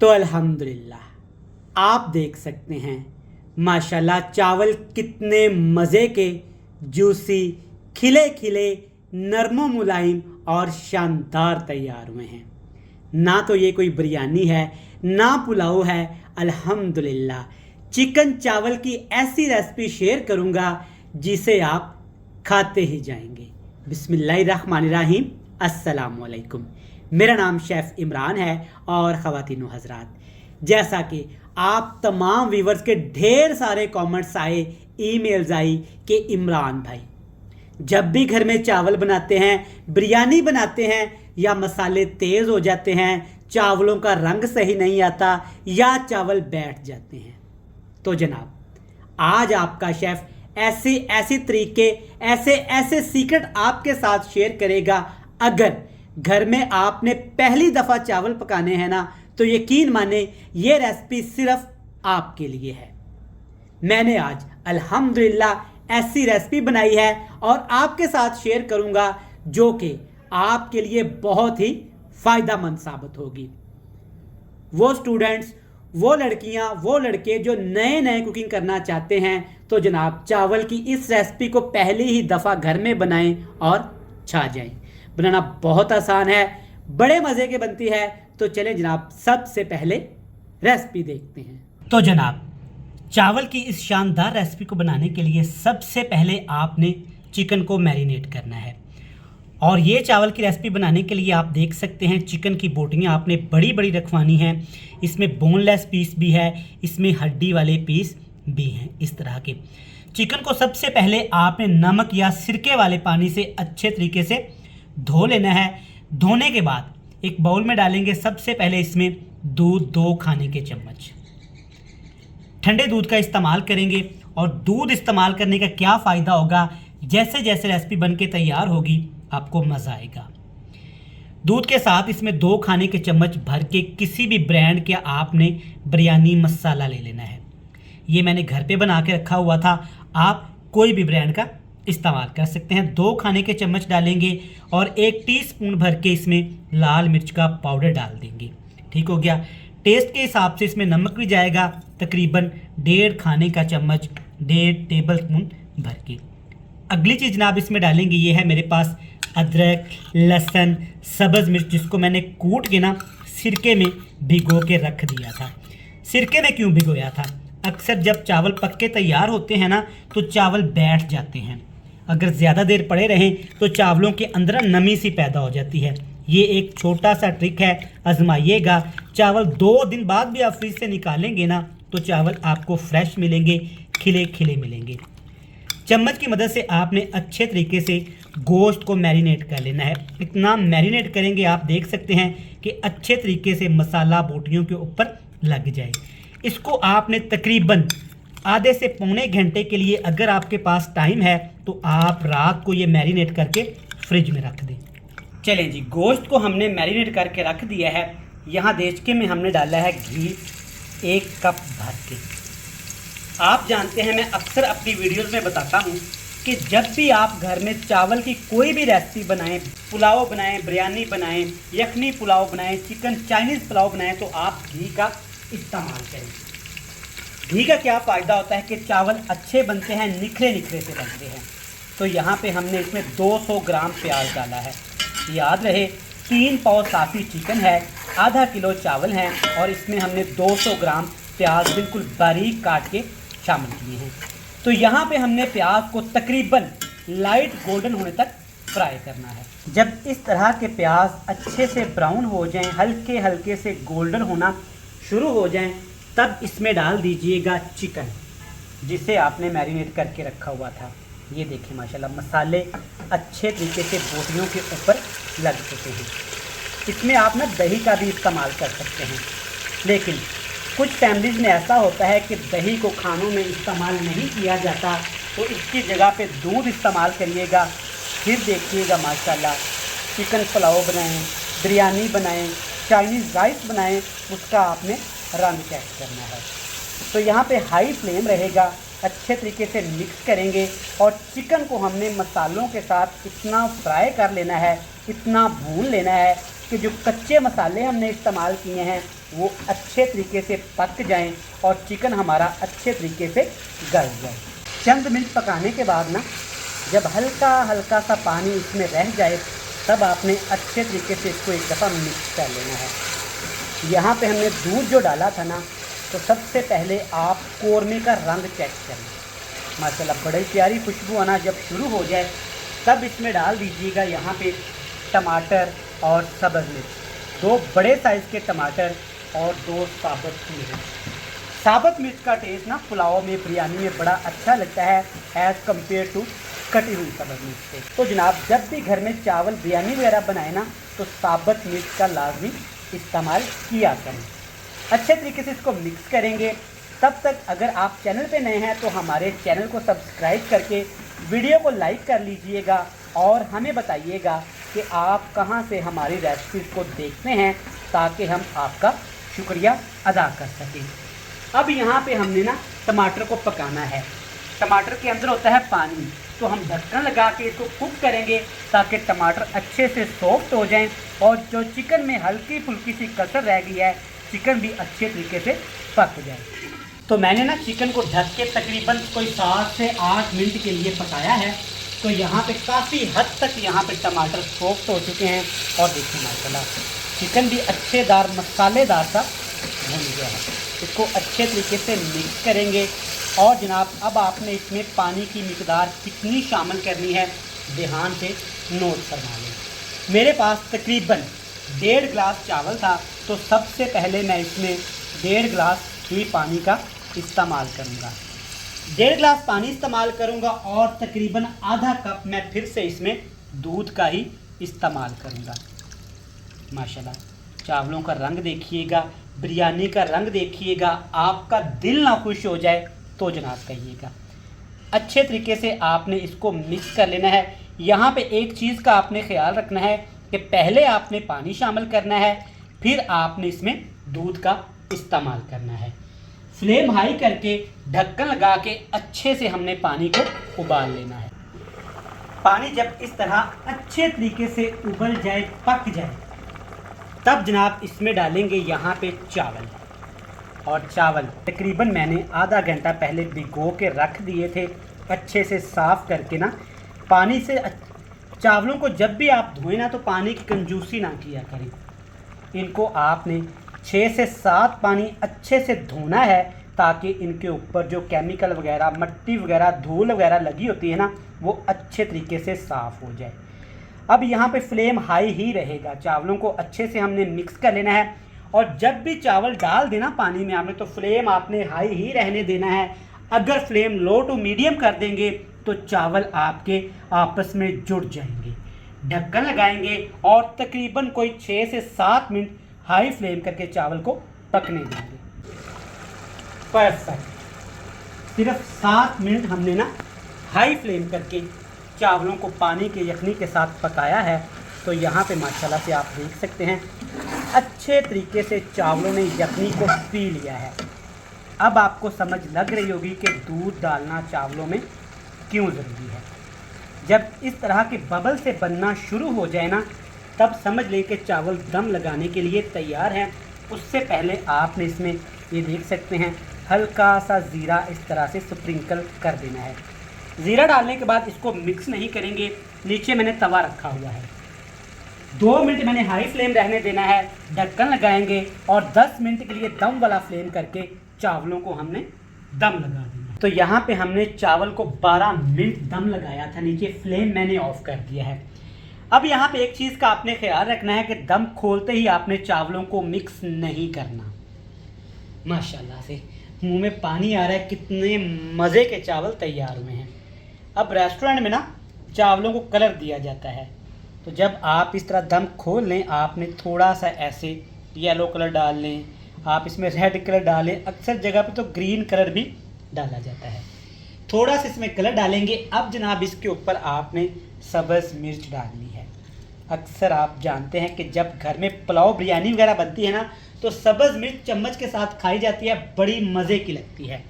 तो अल्हम्दुलिल्लाह आप देख सकते हैं माशाल्लाह चावल कितने मज़े के, जूसी, खिले खिले, नरमो मुलायम और शानदार तैयार हुए हैं। ना तो ये कोई बिरयानी है ना पुलाव है, अल्हम्दुलिल्लाह चिकन चावल की ऐसी रेसिपी शेयर करूंगा जिसे आप खाते ही जाएंगे। बिस्मिल्लाहिर्रहमानिर्रहीम, अस्सलाम वालेकुम। मेरा नाम शेफ़ इमरान है और ख़वातीनो हज़रात, जैसा कि आप तमाम व्यूवर्स के ढेर सारे कमेंट्स आए, ईमेल्स आई कि इमरान भाई जब भी घर में चावल बनाते हैं, बिरयानी बनाते हैं या मसाले तेज़ हो जाते हैं, चावलों का रंग सही नहीं आता या चावल बैठ जाते हैं, तो जनाब आज आपका शेफ़ ऐसे तरीके, ऐसे सीक्रेट आपके साथ शेयर करेगा। अगर घर में आपने पहली दफ़ा चावल पकाने हैं ना, तो यकीन माने ये रेसिपी सिर्फ आपके लिए है। मैंने आज अल्हम्दुलिल्लाह ऐसी रेसिपी बनाई है और आपके साथ शेयर करूंगा जो कि आपके लिए बहुत ही फ़ायदेमंद साबित होगी। वो स्टूडेंट्स, वो लड़कियां, वो लड़के जो नए कुकिंग करना चाहते हैं, तो जनाब चावल की इस रेसिपी को पहली ही दफ़ा घर में बनाएं और छा जाएं। बनाना बहुत आसान है, बड़े मज़े की बनती है। तो चलें जनाब सबसे पहले रेसिपी देखते हैं। तो जनाब चावल की इस शानदार रेसिपी को बनाने के लिए सबसे पहले आपने चिकन को मैरिनेट करना है। और ये चावल की रेसिपी बनाने के लिए आप देख सकते हैं चिकन की बोटियाँ आपने बड़ी बड़ी रखवानी हैं। इसमें बोनलेस पीस भी है, इसमें हड्डी वाले पीस भी हैं। इस तरह के चिकन को सबसे पहले आपने नमक या सिरके वाले पानी से अच्छे तरीके से धो लेना है। धोने के बाद एक बाउल में डालेंगे सबसे पहले इसमें दूध, 2 खाने के चम्मच। ठंडे दूध का इस्तेमाल करेंगे और दूध इस्तेमाल करने का क्या फ़ायदा होगा, जैसे जैसे रेसिपी बन के तैयार होगी आपको मज़ा आएगा। दूध के साथ इसमें 2 खाने के चम्मच भर के किसी भी ब्रांड का आपने बिरयानी मसाला ले लेना है। ये मैंने घर पे बना के रखा हुआ था, आप कोई भी ब्रांड का इस्तेमाल कर सकते हैं। 2 खाने के चम्मच डालेंगे और 1 टीस्पून भर के इसमें लाल मिर्च का पाउडर डाल देंगे। ठीक हो गया। टेस्ट के हिसाब से इसमें नमक भी जाएगा, तकरीबन 1.5 खाने का चम्मच, 1.5 टेबल स्पून भर के। अगली चीज़ जनाब इसमें डालेंगे, ये है मेरे पास अदरक, लहसुन, सब्ज़ मिर्च, जिसको मैंने कूट के ना सिरके में भिगो के रख दिया था। सिरके में क्यों भिगोया था? अक्सर जब चावल पक के तैयार होते हैं ना, तो चावल बैठ जाते हैं। अगर ज़्यादा देर पड़े रहें तो चावलों के अंदर नमी सी पैदा हो जाती है। ये एक छोटा सा ट्रिक है, आजमाइएगा। चावल 2 दिन बाद भी आप फ्रिज से निकालेंगे ना, तो चावल आपको फ्रेश मिलेंगे, खिले खिले मिलेंगे। चम्मच की मदद से आपने अच्छे तरीके से गोश्त को मैरिनेट कर लेना है। इतना मैरिनेट करेंगे आप देख सकते हैं कि अच्छे तरीके से मसाला बोटियों के ऊपर लग जाए। इसको आपने तकरीबन आधे से पौने घंटे के लिए, अगर आपके पास टाइम है तो आप रात को ये मैरिनेट करके फ्रिज में रख दें। चलें जी, गोश्त को हमने मैरिनेट करके रख दिया है। यहाँ देचके में हमने डाला है घी 1 कप भर के। आप जानते हैं मैं अक्सर अपनी वीडियोस में बताता हूँ कि जब भी आप घर में चावल की कोई भी रेसिपी बनाएं, पुलाव बनाएं, बिरयानी बनाएं, यखनी पुलाव बनाएं, चिकन चाइनीज़ पुलाव बनाएं, तो आप घी का इस्तेमाल करें। घी का क्या फ़ायदा होता है कि चावल अच्छे बनते हैं, निखरे निखरे से बनते हैं। तो यहाँ पे हमने इसमें 200 ग्राम प्याज डाला है। याद रहे 3 पाव साफ़ी चिकन है, आधा किलो चावल हैं और इसमें हमने 200 ग्राम प्याज बिल्कुल बारीक काट के शामिल किए हैं। तो यहाँ पे हमने प्याज को तकरीबन लाइट गोल्डन होने तक फ्राई करना है। जब इस तरह के प्याज अच्छे से ब्राउन हो जाएं, हल्के हल्के से गोल्डन होना शुरू हो जाएं, तब इसमें डाल दीजिएगा चिकन जिसे आपने मैरिनेट करके रखा हुआ था। ये देखिए माशाल्लाह मसाले अच्छे तरीके से बोटियों के ऊपर लग चुके हैं। इसमें आप ना दही का भी इस्तेमाल कर सकते हैं, लेकिन कुछ फैमिलीज़ में ऐसा होता है कि दही को खानों में इस्तेमाल नहीं किया जाता, तो इसकी जगह पे दूध इस्तेमाल करिएगा। फिर देखिएगा माशाल्लाह चिकन पुलाव बनाएं, बिरयानी बनाएं, चाइनीज़ राइस बनाएं, उसका आपने रंग चेक करना है। तो यहाँ पे हाई फ्लेम रहेगा, अच्छे तरीके से मिक्स करेंगे और चिकन को हमने मसालों के साथ इतना फ्राई कर लेना है, इतना भून लेना है कि जो कच्चे मसाले हमने इस्तेमाल किए हैं वो अच्छे तरीके से पक जाएं और चिकन हमारा अच्छे तरीके से गल जाए। चंद मिनट पकाने के बाद ना जब हल्का हल्का सा पानी इसमें रह जाए तब आपने अच्छे तरीके से इसको एक दफ़ा मिक्स कर लेना है। यहाँ पे हमने दूध जो डाला था ना, तो सबसे पहले आप कौरमे का रंग चेक करें। माशाल्लाह बड़ी प्यारी खुशबू आना जब शुरू हो जाए तब इसमें डाल दीजिएगा यहाँ पे टमाटर और सब्ज़ मिर्च, 2 बड़े साइज़ के टमाटर और 2 साबुत मिर्च। साबुत मिर्च का टेस्ट ना पुलाव में, बिरयानी में बड़ा अच्छा लगता है एज़ कम्पेयर टू कटी हुई सब्ज़ मिर्च से। तो जनाब जब भी घर में चावल बिरयानी वगैरह बनाए ना तो साबुत मिर्च का लाजमी इस्तेमाल किया करें। अच्छे तरीके से इसको मिक्स करेंगे। तब तक अगर आप चैनल पे नए हैं तो हमारे चैनल को सब्सक्राइब करके वीडियो को लाइक कर लीजिएगा और हमें बताइएगा कि आप कहां से हमारी रेसिपीज़ को देखते हैं ताकि हम आपका शुक्रिया अदा कर सकें। अब यहाँ पे हमने ना टमाटर को पकाना है। टमाटर के अंदर होता है पानी, तो हम ढक्कन लगा के इसको कुक करेंगे ताकि टमाटर अच्छे से सॉफ्ट हो जाएं और जो चिकन में हल्की फुल्की सी कसर रह गई है चिकन भी अच्छे तरीके से पक जाए। तो मैंने ना चिकन को ढक के तकरीबन कोई 7 से 8 मिनट के लिए पकाया है। तो यहाँ पे काफ़ी हद तक यहाँ पे टमाटर सॉफ्ट हो चुके हैं और देखिए माशाल्लाह चिकन भी अच्छेदार मसालेदार सा भुन गया है। इसको अच्छे तरीके से मिक्स करेंगे और जनाब अब आपने इसमें पानी की मिकदार कितनी शामिल करनी है ध्यान से नोट करना लें। मेरे पास तकरीबन 1.5 गिलास चावल था, तो सबसे पहले मैं इसमें 1.5 गिलास ही पानी का इस्तेमाल करूँगा। 1.5 गिलास पानी इस्तेमाल करूँगा और तकरीबन आधा कप मैं फिर से इसमें दूध का ही इस्तेमाल करूँगा। माशाल्लाह चावलों का रंग देखिएगा, बिरयानी का रंग देखिएगा, आपका दिल ना खुश हो जाए तो जनाब कहिएगा। अच्छे तरीके से आपने इसको मिक्स कर लेना है। यहाँ पे एक चीज़ का आपने ख्याल रखना है कि पहले आपने पानी शामिल करना है, फिर आपने इसमें दूध का इस्तेमाल करना है। फ्लेम हाई करके ढक्कन लगा के अच्छे से हमने पानी को उबाल लेना है। पानी जब इस तरह अच्छे तरीके से उबल जाए, पक जाए, तब जनाब इसमें डालेंगे यहाँ पे चावल। और चावल तकरीबन मैंने आधा घंटा पहले भिगो के रख दिए थे, अच्छे से साफ़ करके ना पानी से। चावलों को जब भी आप धोएं ना तो पानी की कंजूसी ना किया करें। इनको आपने 6 से 7 पानी अच्छे से धोना है ताकि इनके ऊपर जो केमिकल वगैरह, मट्टी वगैरह, धूल वगैरह लगी होती है ना वो अच्छे तरीके से साफ़ हो जाए। अब यहाँ पे फ्लेम हाई ही रहेगा। चावलों को अच्छे से हमने मिक्स कर लेना है और जब भी चावल डाल देना पानी में आपने तो फ्लेम आपने हाई ही रहने देना है। अगर फ्लेम लो टू मीडियम कर देंगे तो चावल आपके आपस में जुड़ जाएंगे। ढक्कन लगाएंगे और तकरीबन कोई 6 से 7 मिनट हाई फ्लेम करके चावल को पकने देंगे। परफेक्ट। सिर्फ 7 मिनट हमने ना हाई फ्लेम करके चावलों को पानी के यखनी के साथ पकाया है। तो यहाँ पे माशाल्लाह से आप देख सकते हैं अच्छे तरीके से चावलों ने यखनी को पी लिया है। अब आपको समझ लग रही होगी कि दूध डालना चावलों में क्यों ज़रूरी है। जब इस तरह के बबल से बनना शुरू हो जाए ना तब समझ लें कि चावल दम लगाने के लिए तैयार हैं। उससे पहले आपने इसमें ये देख सकते हैं हल्का सा ज़ीरा इस तरह से स्प्रिंकल कर देना है। ज़ीरा डालने के बाद इसको मिक्स नहीं करेंगे। नीचे मैंने तवा रखा हुआ है, 2 मिनट मैंने हाई फ्लेम रहने देना है। ढक्कन लगाएंगे और 10 मिनट के लिए दम वाला फ्लेम करके चावलों को हमने दम लगा देना है। तो यहाँ पे हमने चावल को 12 मिनट दम लगाया था। नीचे फ्लेम मैंने ऑफ कर दिया है। अब यहाँ पे एक चीज़ का आपने ख्याल रखना है कि दम खोलते ही आपने चावलों को मिक्स नहीं करना। माशाल्लाह से मुंह में पानी आ रहा है, कितने मज़े के चावल तैयार हुए हैं। अब रेस्टोरेंट में ना चावलों को कलर दिया जाता है, तो जब आप इस तरह दम खोल लें आपने थोड़ा सा ऐसे येलो कलर डाल लें, आप इसमें रेड कलर डालें। अक्सर जगह पे तो ग्रीन कलर भी डाला जाता है। थोड़ा सा इसमें कलर डालेंगे। अब जनाब इसके ऊपर आपने सब्ज़ मिर्च डालनी है। अक्सर आप जानते हैं कि जब घर में पुलाव बिरयानी वगैरह बनती है ना तो सब्ज़ मिर्च चम्मच के साथ खाई जाती है, बड़ी मज़े की लगती है।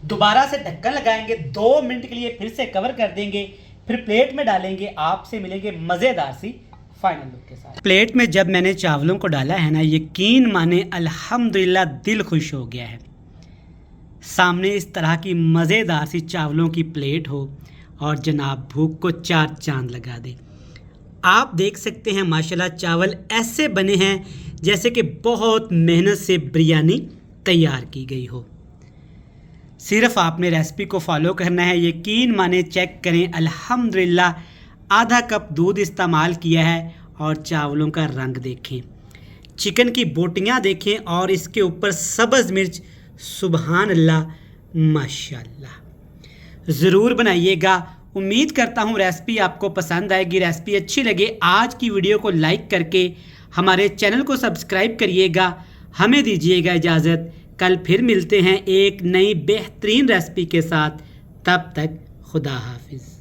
दोबारा से ढक्कन लगाएंगे, 2 मिनट के लिए फिर से कवर कर देंगे, फिर प्लेट में डालेंगे। आपसे मिलेंगे मज़ेदार सी फाइनल लुक के साथ। प्लेट में जब मैंने चावलों को डाला है ना, यकीन माने अल्हम्दुलिल्लाह दिल खुश हो गया है। सामने इस तरह की मज़ेदार सी चावलों की प्लेट हो और जनाब भूख को चार चांद लगा दे। आप देख सकते हैं माशाल्लाह चावल ऐसे बने हैं जैसे कि बहुत मेहनत से बिरयानी तैयार की गई हो। सिर्फ आपने रेसिपी को फॉलो करना है। यकीन माने चेक करें, अल्हम्दुलिल्लाह आधा कप दूध इस्तेमाल किया है और चावलों का रंग देखें, चिकन की बोटियां देखें और इसके ऊपर सब्ज़ मिर्च, सुबहान अल्लाह माशाल्लाह। ज़रूर बनाइएगा। उम्मीद करता हूँ रेसिपी आपको पसंद आएगी। रेसिपी अच्छी लगे आज की वीडियो को लाइक करके हमारे चैनल को सब्सक्राइब करिएगा। हमें दीजिएगा इजाज़त, कल फिर मिलते हैं एक नई बेहतरीन रेसिपी के साथ। तब तक खुदा हाफिज़।